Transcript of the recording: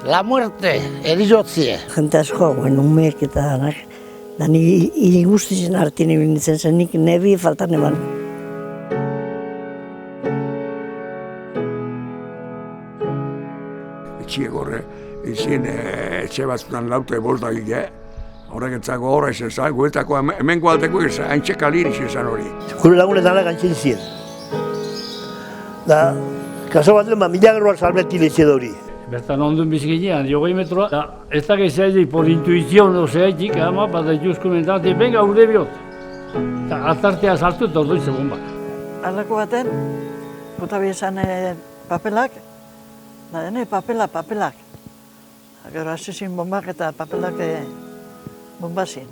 La muerte, erizotzie. Jente asko, umeek eta danak. Da ni guztizen artien ibili nintzen zen, nik nebi faltan eban. Etxiek horre, izin etxe batzutan laute boltak ike. Horrek entzako horra izan zan, guetako hemengo alteko izan, haintxe kalir izan hori. Gure lagunetan gantzin ziren. Da, kaso bat lehen, milagroak salbeti lehizien hori. Bertan ondun bizkinean, 20 metroa, eta ez da gezaitik, por intuizion ozaitik, ama, bat eituzko mentate, benga, urde bihot. Eta atartea saltu eta ordoize bomba. Alako baten, bota bizan papelak, da dene papelak. Gero hasi zin bombak eta papelak bombazin.